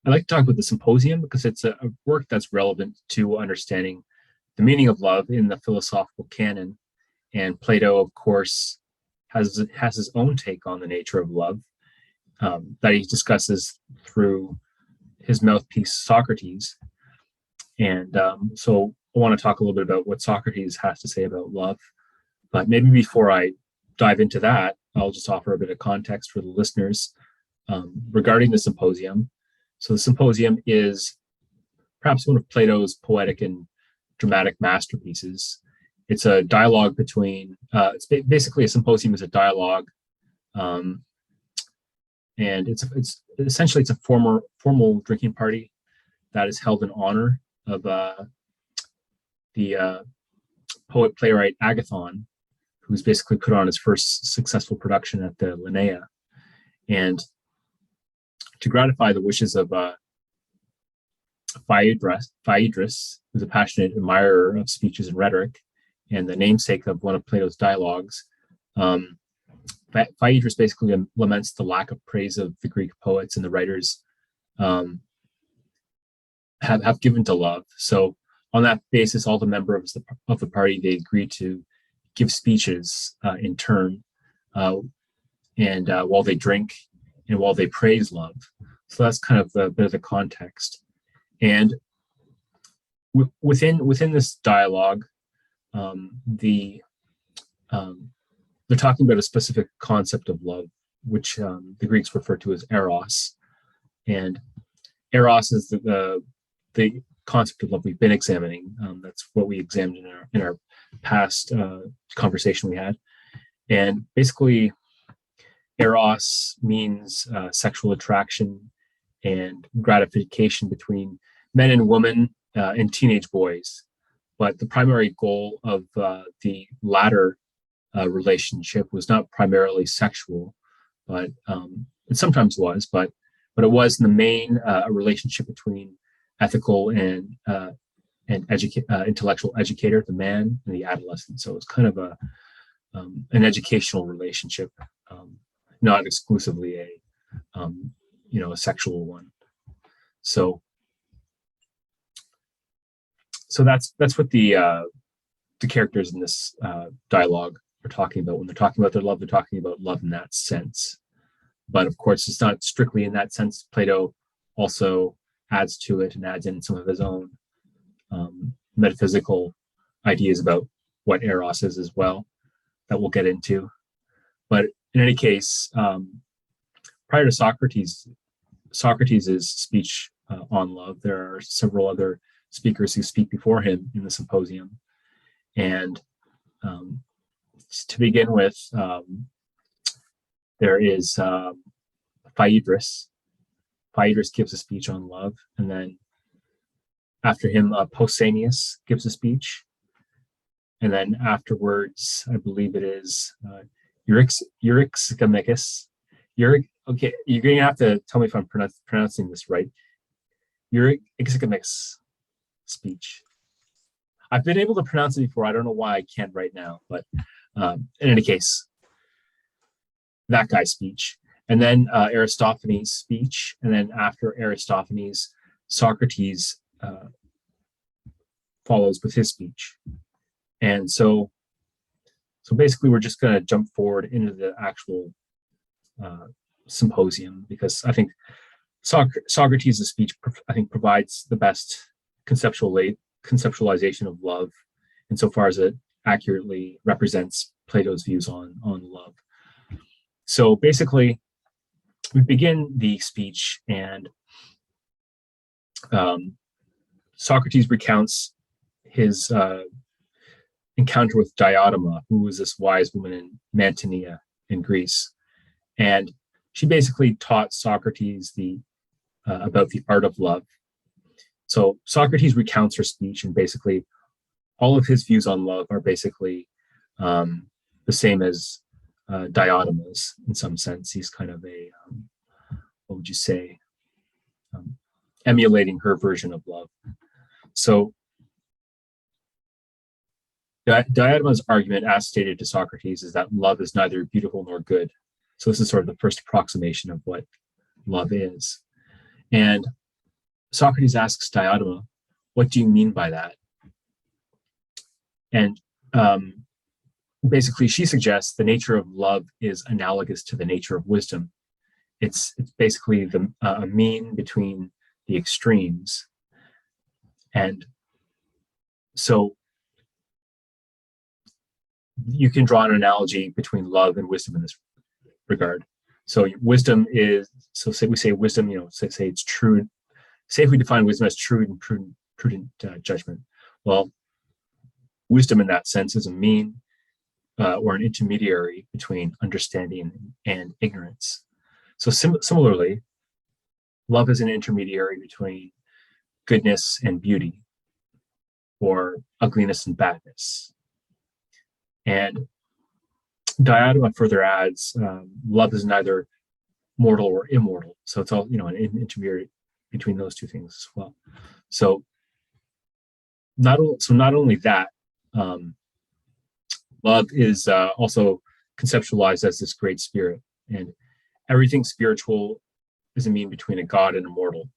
I like to talk about the Symposium because it's a work that's relevant to understanding the meaning of love in the philosophical canon. And Plato, of course, has his own take on the nature of love that he discusses through his mouthpiece Socrates. And so I want to talk a little bit about what Socrates has to say about love. But maybe before I dive into that, I'll just offer a bit of context for the listeners regarding the Symposium. So the Symposium is perhaps one of Plato's poetic and dramatic masterpieces. It's a dialogue between, it's basically a symposium is a dialogue, and it's essentially it's a formal drinking party that is held in honor of the poet playwright Agathon, who's basically put on his first successful production at the Linnea, and to gratify the wishes of Phaedrus, who's a passionate admirer of speeches and rhetoric, and the namesake of one of Plato's dialogues. Phaedrus basically laments the lack of praise of the Greek poets and the writers have given to love. So on that basis, all the members of the party, they agree to give speeches in turn, and while they drink and while they praise love. So that's kind of a bit of the context. And within this dialogue, they're talking about a specific concept of love, which the Greeks refer to as eros. And eros is the concept of love we've been examining. That's what we examined in our past conversation we had. And basically, eros means sexual attraction and gratification between men and women and teenage boys. But the primary goal of the latter relationship was not primarily sexual, but it sometimes was, but it was in the main a relationship between ethical and intellectual educator, the man and the adolescent. So it's kind of an educational relationship, not exclusively a sexual one. So that's what the characters in this dialogue are talking about. When they're talking about their love, they're talking about love in that sense. But of course, it's not strictly in that sense. Plato also adds to it and adds in some of his own metaphysical ideas about what eros is as well, that we'll get into. But in any case, prior to Socrates' speech on love, there are several other speakers who speak before him in the Symposium. And to begin with, there is Phaedrus. Phaedrus gives a speech on love, and then after him, Pausanias gives a speech, and then afterwards, I believe it is Euryximachus. Okay, you're going to have to tell me if I'm pronouncing this right. Euryximachus speech. I've been able to pronounce it before. I don't know why I can't right now, but in any case, that guy's speech. And then Aristophanes' speech. And then after Aristophanes, Socrates follows with his speech. And so basically, we're just going to jump forward into the actual symposium, because I think Socrates' speech, I think, provides the best conceptualization of love, insofar as it accurately represents Plato's views on love. So basically, we begin the speech, and Socrates recounts his encounter with Diotima, who was this wise woman in Mantinea in Greece. And she basically taught Socrates about the art of love. So Socrates recounts her speech, and basically all of his views on love are basically the same as Diotima's in some sense. He's kind of what would you say, emulating her version of love. So Diotima's argument, as stated to Socrates, is that love is neither beautiful nor good. So this is sort of the first approximation of what love is. And Socrates asks Diotima, what do you mean by that? And basically, she suggests the nature of love is analogous to the nature of wisdom. It's basically a mean between the extremes. And so you can draw an analogy between love and wisdom in this regard. So wisdom is, so say we say wisdom, say it's true. Say if we define wisdom as true and prudent judgment. Well, wisdom in that sense is a mean or an intermediary between understanding and ignorance. So similarly, love is an intermediary between goodness and beauty, or ugliness and badness. And Diotima further adds, love is neither mortal or immortal. So it's all, an intermediary between those two things as well. So not only that, love is also conceptualized as this great spirit, and everything spiritual is a mean between a god and a mortal.